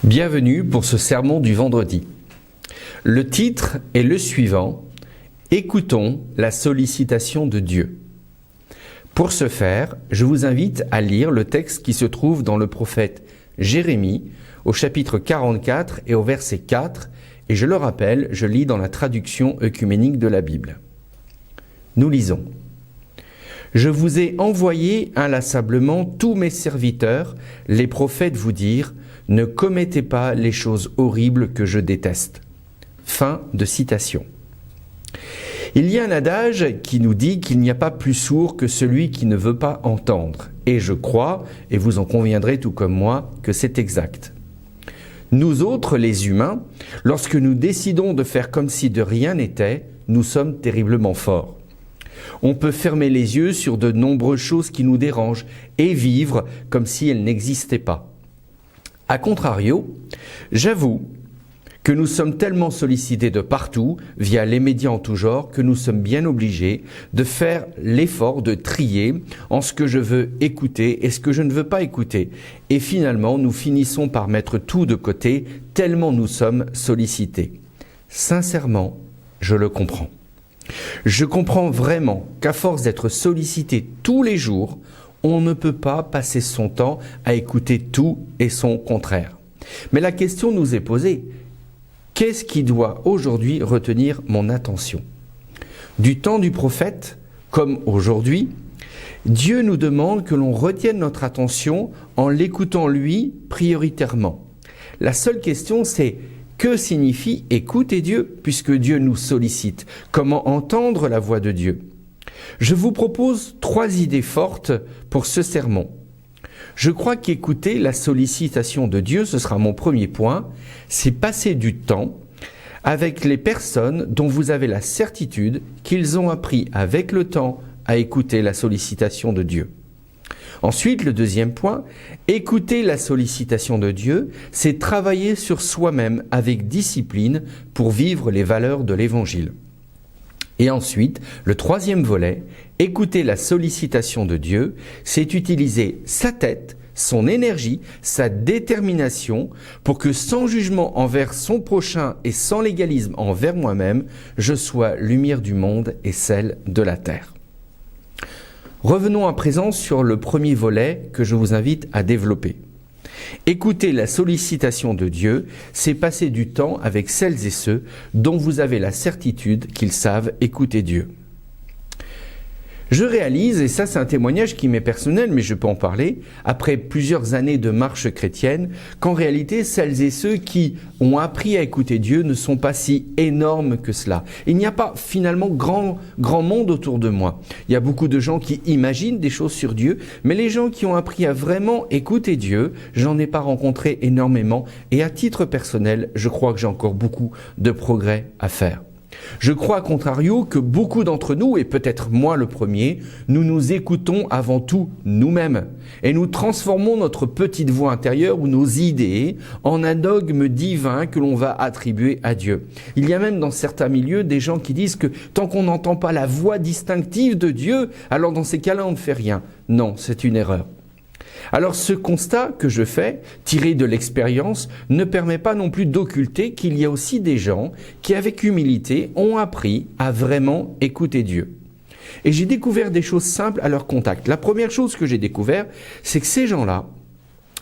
Bienvenue pour ce sermon du vendredi. Le titre est le suivant: Écoutons la sollicitation de Dieu. Pour ce faire, je vous invite à lire le texte qui se trouve dans le prophète Jérémie au chapitre 44 et au verset 4, et je le rappelle, je lis dans la traduction œcuménique de la Bible. Nous lisons: Je vous ai envoyé inlassablement tous mes serviteurs, les prophètes, vous dire: ne commettez pas les choses horribles que je déteste. Fin de citation. Il y a un adage qui nous dit qu'il n'y a pas plus sourd que celui qui ne veut pas entendre. Et je crois, et vous en conviendrez tout comme moi, que c'est exact. Nous autres, les humains, lorsque nous décidons de faire comme si de rien n'était, nous sommes terriblement forts. On peut fermer les yeux sur de nombreuses choses qui nous dérangent et vivre comme si elles n'existaient pas. A contrario, j'avoue que nous sommes tellement sollicités de partout, via les médias en tout genre, que nous sommes bien obligés de faire l'effort de trier en ce que je veux écouter et ce que je ne veux pas écouter. Et finalement, nous finissons par mettre tout de côté, tellement nous sommes sollicités. Sincèrement, je le comprends. Je comprends vraiment qu'à force d'être sollicité tous les jours, on ne peut pas passer son temps à écouter tout et son contraire. Mais la question nous est posée: qu'est-ce qui doit aujourd'hui retenir mon attention? Du temps du prophète, comme aujourd'hui, Dieu nous demande que l'on retienne notre attention en l'écoutant lui prioritairement. La seule question, c'est: que signifie écouter Dieu, puisque Dieu nous sollicite? Comment entendre la voix de Dieu? Je vous propose 3 idées fortes pour ce sermon. Je crois qu'écouter la sollicitation de Dieu, ce sera mon premier point, c'est passer du temps avec les personnes dont vous avez la certitude qu'ils ont appris avec le temps à écouter la sollicitation de Dieu. Ensuite, le deuxième point, écouter la sollicitation de Dieu, c'est travailler sur soi-même avec discipline pour vivre les valeurs de l'Évangile. Et ensuite, le troisième volet, écouter la sollicitation de Dieu, c'est utiliser sa tête, son énergie, sa détermination pour que sans jugement envers son prochain et sans légalisme envers moi-même, je sois lumière du monde et celle de la terre. Revenons à présent sur le premier volet que je vous invite à développer. Écouter la sollicitation de Dieu, c'est passer du temps avec celles et ceux dont vous avez la certitude qu'ils savent écouter Dieu. Je réalise, et ça c'est un témoignage qui m'est personnel, mais je peux en parler, après plusieurs années de marche chrétienne, qu'en réalité, celles et ceux qui ont appris à écouter Dieu ne sont pas si énormes que cela. Il n'y a pas finalement grand monde autour de moi. Il y a beaucoup de gens qui imaginent des choses sur Dieu, mais les gens qui ont appris à vraiment écouter Dieu, j'en ai pas rencontré énormément, et à titre personnel, je crois que j'ai encore beaucoup de progrès à faire. Je crois, à contrario, que beaucoup d'entre nous, et peut-être moi le premier, nous écoutons avant tout nous-mêmes et nous transformons notre petite voix intérieure ou nos idées en un dogme divin que l'on va attribuer à Dieu. Il y a même dans certains milieux des gens qui disent que tant qu'on n'entend pas la voix distinctive de Dieu, alors dans ces cas-là on ne fait rien. Non, c'est une erreur. Alors ce constat que je fais, tiré de l'expérience, ne permet pas non plus d'occulter qu'il y a aussi des gens qui, avec humilité, ont appris à vraiment écouter Dieu. Et j'ai découvert des choses simples à leur contact. La première chose que j'ai découvert, c'est que ces gens-là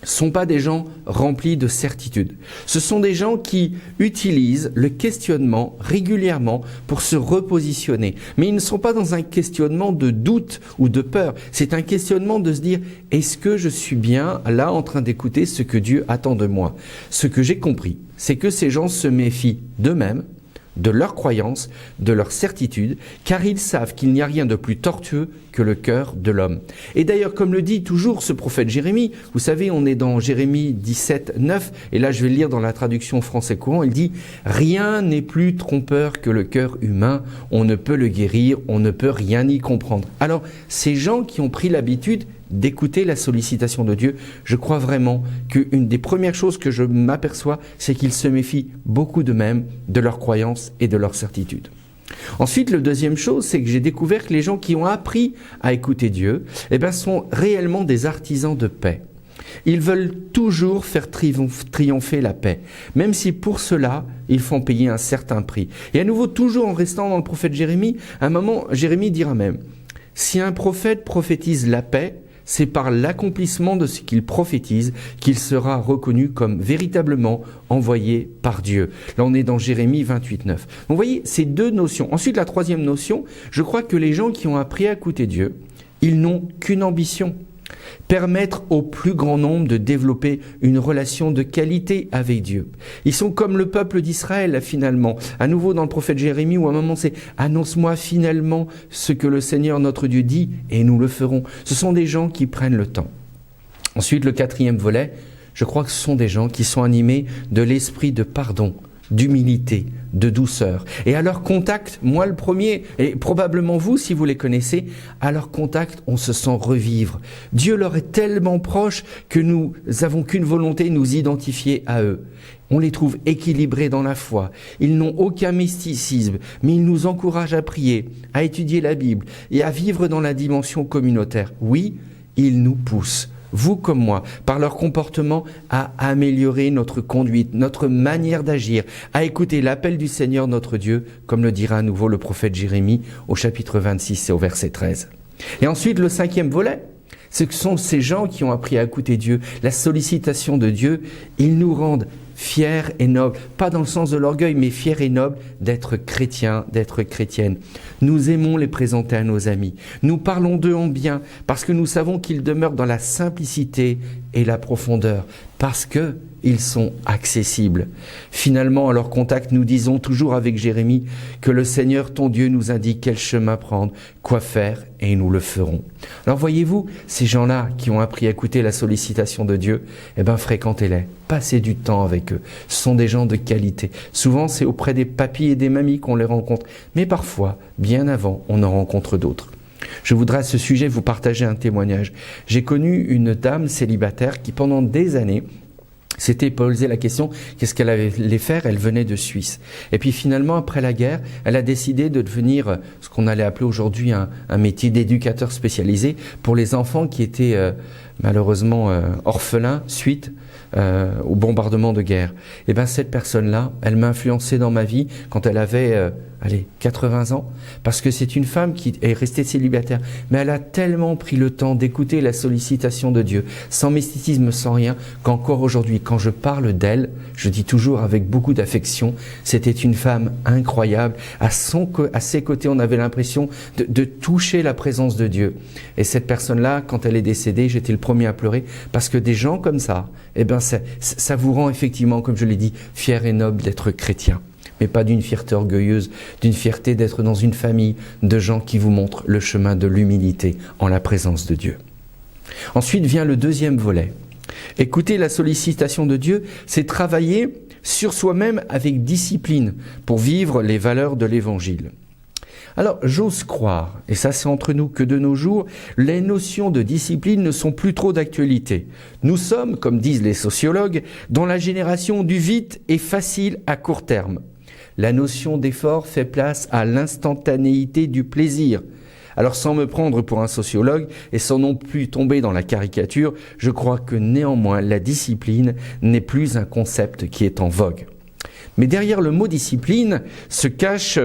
sont pas des gens remplis de certitude. Ce sont des gens qui utilisent le questionnement régulièrement pour se repositionner. Mais ils ne sont pas dans un questionnement de doute ou de peur. C'est un questionnement de se dire: est-ce que je suis bien là en train d'écouter ce que Dieu attend de moi? Ce que j'ai compris, c'est que ces gens se méfient d'eux-mêmes, de leurs croyances, de leurs certitudes, car ils savent qu'il n'y a rien de plus tortueux que le cœur de l'homme. Et d'ailleurs, comme le dit toujours ce prophète Jérémie, vous savez, on est dans Jérémie 17, 9, et là je vais le lire dans la traduction français courant, il dit: « Rien n'est plus trompeur que le cœur humain, on ne peut le guérir, on ne peut rien y comprendre. » Alors, ces gens qui ont pris l'habitude d'écouter la sollicitation de Dieu, je crois vraiment qu'une des premières choses que je m'aperçois, c'est qu'ils se méfient beaucoup d'eux-mêmes, de leurs croyances et de leurs certitudes. Ensuite, la deuxième chose, c'est que j'ai découvert que les gens qui ont appris à écouter Dieu, sont réellement des artisans de paix. Ils veulent toujours faire triompher la paix, même si pour cela, ils font payer un certain prix. Et à nouveau, toujours en restant dans le prophète Jérémie, à un moment, Jérémie dira même, « Si un prophète prophétise la paix, c'est par l'accomplissement de ce qu'il prophétise qu'il sera reconnu comme véritablement envoyé par Dieu. » Là, on est dans Jérémie 28, 9. Donc, vous voyez, ces deux notions. Ensuite, la troisième notion, je crois que les gens qui ont appris à écouter Dieu, ils n'ont qu'une ambition. Permettre au plus grand nombre de développer une relation de qualité avec Dieu. Ils sont comme le peuple d'Israël finalement. À nouveau dans le prophète Jérémie où à un moment c'est « Annonce-moi finalement ce que le Seigneur notre Dieu dit et nous le ferons ». Ce sont des gens qui prennent le temps. Ensuite le quatrième volet, je crois que ce sont des gens qui sont animés de l'esprit de pardon, d'humilité, de douceur. Et à leur contact, moi le premier, et probablement vous si vous les connaissez, à leur contact, on se sent revivre. Dieu leur est tellement proche que nous avons qu'une volonté, nous identifier à eux. On les trouve équilibrés dans la foi. Ils n'ont aucun mysticisme, mais ils nous encouragent à prier, à étudier la Bible et à vivre dans la dimension communautaire. Oui, ils nous poussent. Vous comme moi, par leur comportement, à améliorer notre conduite, notre manière d'agir, à écouter l'appel du Seigneur notre Dieu, comme le dira à nouveau le prophète Jérémie au chapitre 26 et au verset 13. Et ensuite, le cinquième volet, ce sont ces gens qui ont appris à écouter Dieu, la sollicitation de Dieu, ils nous rendent fiers et nobles, pas dans le sens de l'orgueil, mais fiers et nobles d'être chrétiens, d'être chrétiennes. Nous aimons les présenter à nos amis. Nous parlons d'eux en bien, parce que nous savons qu'ils demeurent dans la simplicité et la profondeur, parce qu'ils sont accessibles. Finalement, à leur contact, nous disons toujours avec Jérémie que le Seigneur, ton Dieu, nous indique quel chemin prendre, quoi faire, et nous le ferons. Alors voyez-vous, ces gens-là qui ont appris à écouter la sollicitation de Dieu, fréquentez-les, passez du temps avec eux. Ce sont des gens de qualité. Souvent, c'est auprès des papis et des mamies qu'on les rencontre, mais parfois, bien avant, on en rencontre d'autres. Je voudrais à ce sujet vous partager un témoignage. J'ai connu une dame célibataire qui pendant des années s'était posé la question, qu'est-ce qu'elle allait faire? Elle venait de Suisse. Et puis finalement, après la guerre, elle a décidé de devenir ce qu'on allait appeler aujourd'hui un métier d'éducateur spécialisé pour les enfants qui étaient malheureusement orphelins suite au bombardement de guerre. Et cette personne-là, elle m'a influencé dans ma vie quand elle avait 80 ans, parce que c'est une femme qui est restée célibataire, mais elle a tellement pris le temps d'écouter la sollicitation de Dieu, sans mysticisme, sans rien, qu'encore aujourd'hui, quand je parle d'elle, je dis toujours avec beaucoup d'affection, c'était une femme incroyable, à ses côtés, on avait l'impression de toucher la présence de Dieu. Et cette personne-là, quand elle est décédée, j'étais le premier à pleurer, parce que des gens comme ça, ça vous rend effectivement, comme je l'ai dit, fier et noble d'être chrétien. Mais pas d'une fierté orgueilleuse, d'une fierté d'être dans une famille de gens qui vous montrent le chemin de l'humilité en la présence de Dieu. Ensuite vient le deuxième volet. Écouter la sollicitation de Dieu, c'est travailler sur soi-même avec discipline pour vivre les valeurs de l'Évangile. Alors, j'ose croire, et ça c'est entre nous, que de nos jours, les notions de discipline ne sont plus trop d'actualité. Nous sommes, comme disent les sociologues, dans la génération du vite et facile à court terme. La notion d'effort fait place à l'instantanéité du plaisir. Alors sans me prendre pour un sociologue et sans non plus tomber dans la caricature, je crois que néanmoins la discipline n'est plus un concept qui est en vogue. Mais derrière le mot discipline se cache,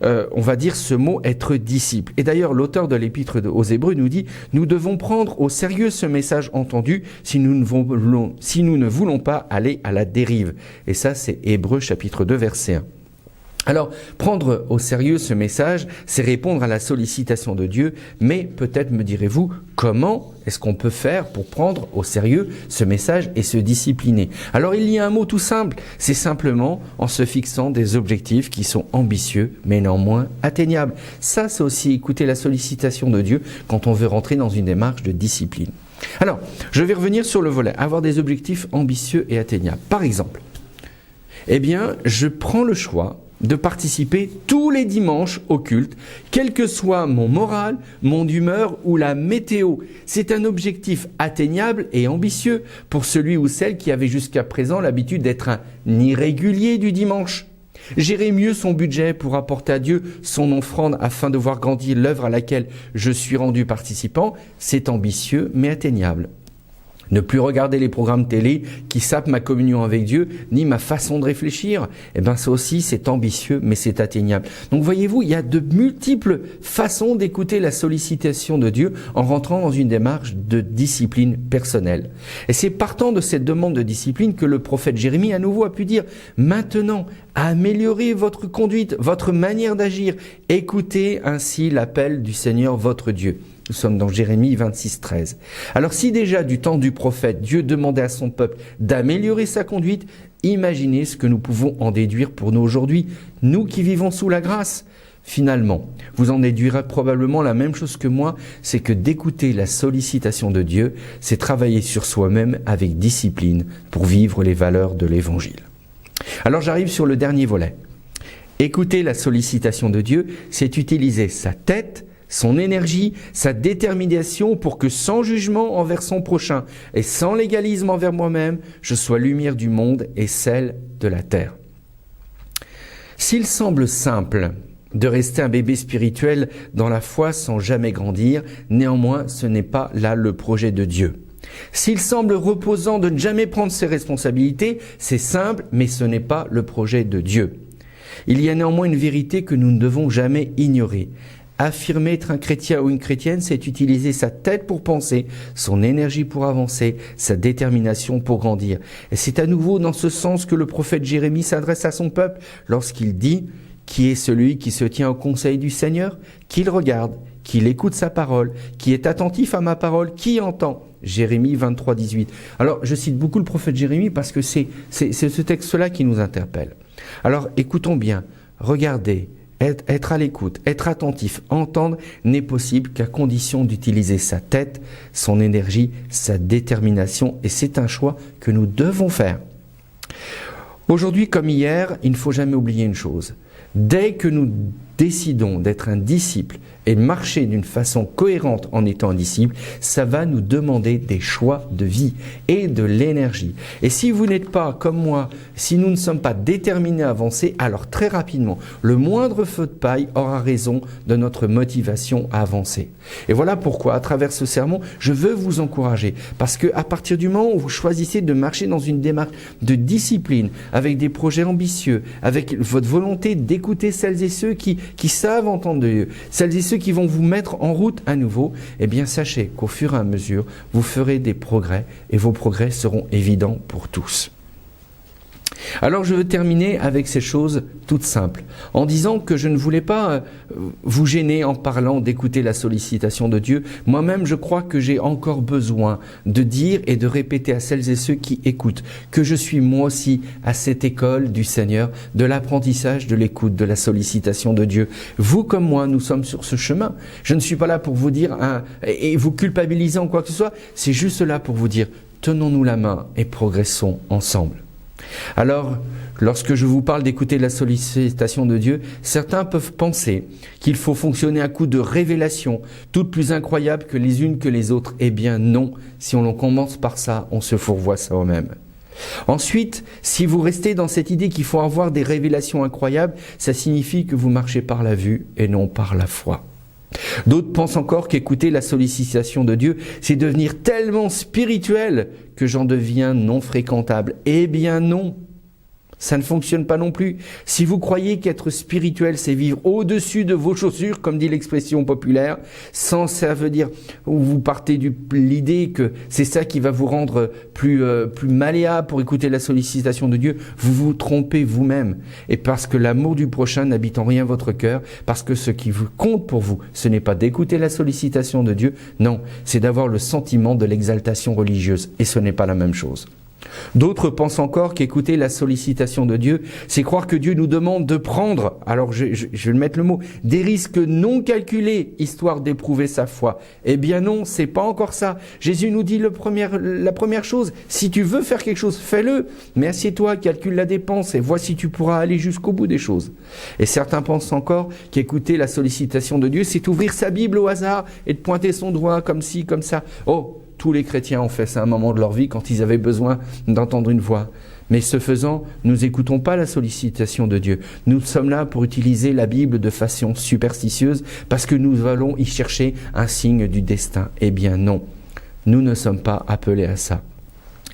on va dire, ce mot être disciple. Et d'ailleurs, l'auteur de l'épître aux Hébreux nous dit « Nous devons prendre au sérieux ce message entendu si nous ne voulons pas aller à la dérive. » Et ça, c'est Hébreux chapitre 2, verset 1. Alors, prendre au sérieux ce message, c'est répondre à la sollicitation de Dieu, mais peut-être me direz-vous, comment est-ce qu'on peut faire pour prendre au sérieux ce message et se discipliner? Alors, il y a un mot tout simple, c'est simplement en se fixant des objectifs qui sont ambitieux, mais néanmoins atteignables. Ça, c'est aussi écouter la sollicitation de Dieu quand on veut rentrer dans une démarche de discipline. Alors, je vais revenir sur le volet, avoir des objectifs ambitieux et atteignables. Par exemple, je prends le choix de participer tous les dimanches au culte, quel que soit mon moral, mon humeur ou la météo. C'est un objectif atteignable et ambitieux pour celui ou celle qui avait jusqu'à présent l'habitude d'être un irrégulier du dimanche. Gérer mieux son budget pour apporter à Dieu son offrande afin de voir grandir l'œuvre à laquelle je suis rendu participant, c'est ambitieux mais atteignable. Ne plus regarder les programmes télé qui sapent ma communion avec Dieu, ni ma façon de réfléchir, eh bien ça aussi c'est ambitieux, mais c'est atteignable. Donc voyez-vous, il y a de multiples façons d'écouter la sollicitation de Dieu en rentrant dans une démarche de discipline personnelle. Et c'est partant de cette demande de discipline que le prophète Jérémie à nouveau a pu dire « Maintenant, améliorez votre conduite, votre manière d'agir, écoutez ainsi l'appel du Seigneur votre Dieu ». Nous sommes dans Jérémie 26, 13. Alors si déjà du temps du prophète, Dieu demandait à son peuple d'améliorer sa conduite, imaginez ce que nous pouvons en déduire pour nous aujourd'hui, nous qui vivons sous la grâce. Finalement, vous en déduirez probablement la même chose que moi, c'est que d'écouter la sollicitation de Dieu, c'est travailler sur soi-même avec discipline pour vivre les valeurs de l'Évangile. Alors j'arrive sur le dernier volet. Écouter la sollicitation de Dieu, c'est utiliser sa tête, son énergie, sa détermination pour que sans jugement envers son prochain et sans légalisme envers moi-même, je sois lumière du monde et celle de la terre. S'il semble simple de rester un bébé spirituel dans la foi sans jamais grandir, néanmoins ce n'est pas là le projet de Dieu. S'il semble reposant de ne jamais prendre ses responsabilités, c'est simple, mais ce n'est pas le projet de Dieu. Il y a néanmoins une vérité que nous ne devons jamais ignorer. Affirmer être un chrétien ou une chrétienne, c'est utiliser sa tête pour penser, son énergie pour avancer, sa détermination pour grandir. Et c'est à nouveau dans ce sens que le prophète Jérémie s'adresse à son peuple lorsqu'il dit « Qui est celui qui se tient au conseil du Seigneur ? Qu'il regarde, qu'il écoute sa parole, qui est attentif à ma parole, qui entend ?» Jérémie 23, 18. Alors, je cite beaucoup le prophète Jérémie parce que c'est ce texte-là qui nous interpelle. Alors, écoutons bien, regardez, être à l'écoute, être attentif, entendre n'est possible qu'à condition d'utiliser sa tête, son énergie, sa détermination, et c'est un choix que nous devons faire. Aujourd'hui comme hier, il ne faut jamais oublier une chose. Dès que nous décidons d'être un disciple et marcher d'une façon cohérente en étant un disciple, ça va nous demander des choix de vie et de l'énergie. Et si vous n'êtes pas comme moi, si nous ne sommes pas déterminés à avancer, alors très rapidement, le moindre feu de paille aura raison de notre motivation à avancer. Et voilà pourquoi, à travers ce sermon, je veux vous encourager. Parce qu'à partir du moment où vous choisissez de marcher dans une démarche de discipline, avec des projets ambitieux, avec votre volonté d'écouter celles et ceux qui savent entendre de Dieu, celles et ceux qui vont vous mettre en route à nouveau, eh bien sachez qu'au fur et à mesure, vous ferez des progrès et vos progrès seront évidents pour tous. Alors je veux terminer avec ces choses toutes simples, en disant que je ne voulais pas vous gêner en parlant d'écouter la sollicitation de Dieu. Moi-même, je crois que j'ai encore besoin de dire et de répéter à celles et ceux qui écoutent que je suis moi aussi à cette école du Seigneur, de l'apprentissage de l'écoute, de la sollicitation de Dieu. Vous comme moi, nous sommes sur ce chemin. Je ne suis pas là pour vous dire et vous culpabiliser en quoi que ce soit, c'est juste là pour vous dire tenons-nous la main et progressons ensemble. Alors, lorsque je vous parle d'écouter la sollicitation de Dieu, certains peuvent penser qu'il faut fonctionner à coup de révélations, toutes plus incroyables que les unes que les autres. Eh bien non, si on commence par ça, on se fourvoie soi-même. Ensuite, si vous restez dans cette idée qu'il faut avoir des révélations incroyables, ça signifie que vous marchez par la vue et non par la foi. D'autres pensent encore qu'écouter la sollicitation de Dieu, c'est devenir tellement spirituel que j'en deviens non fréquentable. Eh bien non, ça ne fonctionne pas non plus. Si vous croyez qu'être spirituel, c'est vivre au-dessus de vos chaussures, comme dit l'expression populaire, ça veut dire, ou vous partez de l'idée que c'est ça qui va vous rendre plus malléable pour écouter la sollicitation de Dieu, vous vous trompez vous-même. Et parce que l'amour du prochain n'habite en rien votre cœur, parce que ce qui vous compte pour vous, ce n'est pas d'écouter la sollicitation de Dieu, non, c'est d'avoir le sentiment de l'exaltation religieuse. Et ce n'est pas la même chose. D'autres pensent encore qu'écouter la sollicitation de Dieu, c'est croire que Dieu nous demande de prendre, alors je vais mettre le mot, des risques non calculés, histoire d'éprouver sa foi. Eh bien non, c'est pas encore ça. Jésus nous dit la première chose, si tu veux faire quelque chose, fais-le, mais assieds-toi, calcule la dépense et vois si tu pourras aller jusqu'au bout des choses. Et certains pensent encore qu'écouter la sollicitation de Dieu, c'est ouvrir sa Bible au hasard et de pointer son doigt comme ci, comme ça. Oh, tous les chrétiens ont fait ça à un moment de leur vie quand ils avaient besoin d'entendre une voix. Mais ce faisant, nous n'écoutons pas la sollicitation de Dieu. Nous sommes là pour utiliser la Bible de façon superstitieuse parce que nous allons y chercher un signe du destin. Eh bien non. Nous ne sommes pas appelés à ça.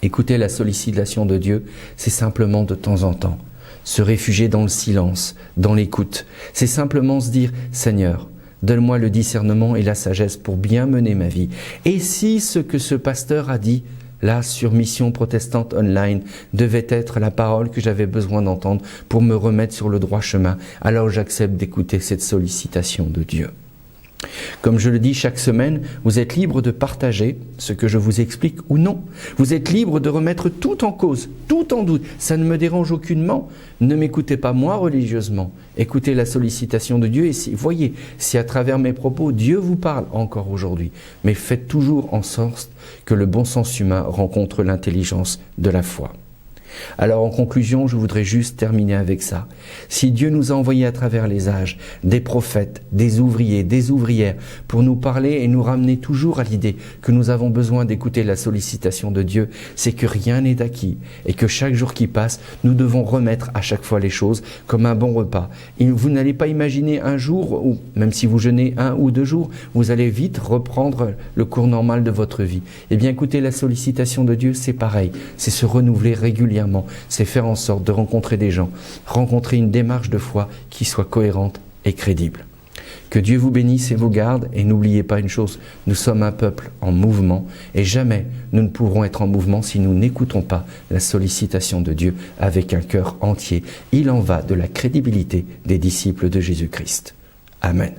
Écouter la sollicitation de Dieu, c'est simplement de temps en temps se réfugier dans le silence, dans l'écoute. C'est simplement se dire « Seigneur, donne-moi le discernement et la sagesse pour bien mener ma vie. » Et si ce que ce pasteur a dit là sur Mission Protestante Online devait être la parole que j'avais besoin d'entendre pour me remettre sur le droit chemin, alors j'accepte d'écouter cette sollicitation de Dieu. Comme je le dis chaque semaine, vous êtes libre de partager ce que je vous explique ou non. Vous êtes libre de remettre tout en cause, tout en doute. Ça ne me dérange aucunement. Ne m'écoutez pas moi religieusement. Écoutez la sollicitation de Dieu et voyez si à travers mes propos, Dieu vous parle encore aujourd'hui. Mais faites toujours en sorte que le bon sens humain rencontre l'intelligence de la foi. Alors en conclusion, je voudrais juste terminer avec ça. Si Dieu nous a envoyés à travers les âges des prophètes, des ouvriers, des ouvrières pour nous parler et nous ramener toujours à l'idée que nous avons besoin d'écouter la sollicitation de Dieu, c'est que rien n'est acquis et que chaque jour qui passe, nous devons remettre à chaque fois les choses comme un bon repas. Et vous n'allez pas imaginer un jour, ou même si vous jeûnez 1 ou 2 jours, vous allez vite reprendre le cours normal de votre vie. Eh bien écoutez, la sollicitation de Dieu, c'est pareil, c'est se renouveler régulièrement. C'est faire en sorte de rencontrer des gens, rencontrer une démarche de foi qui soit cohérente et crédible. Que Dieu vous bénisse et vous garde, et n'oubliez pas une chose, nous sommes un peuple en mouvement, et jamais nous ne pourrons être en mouvement si nous n'écoutons pas la sollicitation de Dieu avec un cœur entier. Il en va de la crédibilité des disciples de Jésus-Christ. Amen.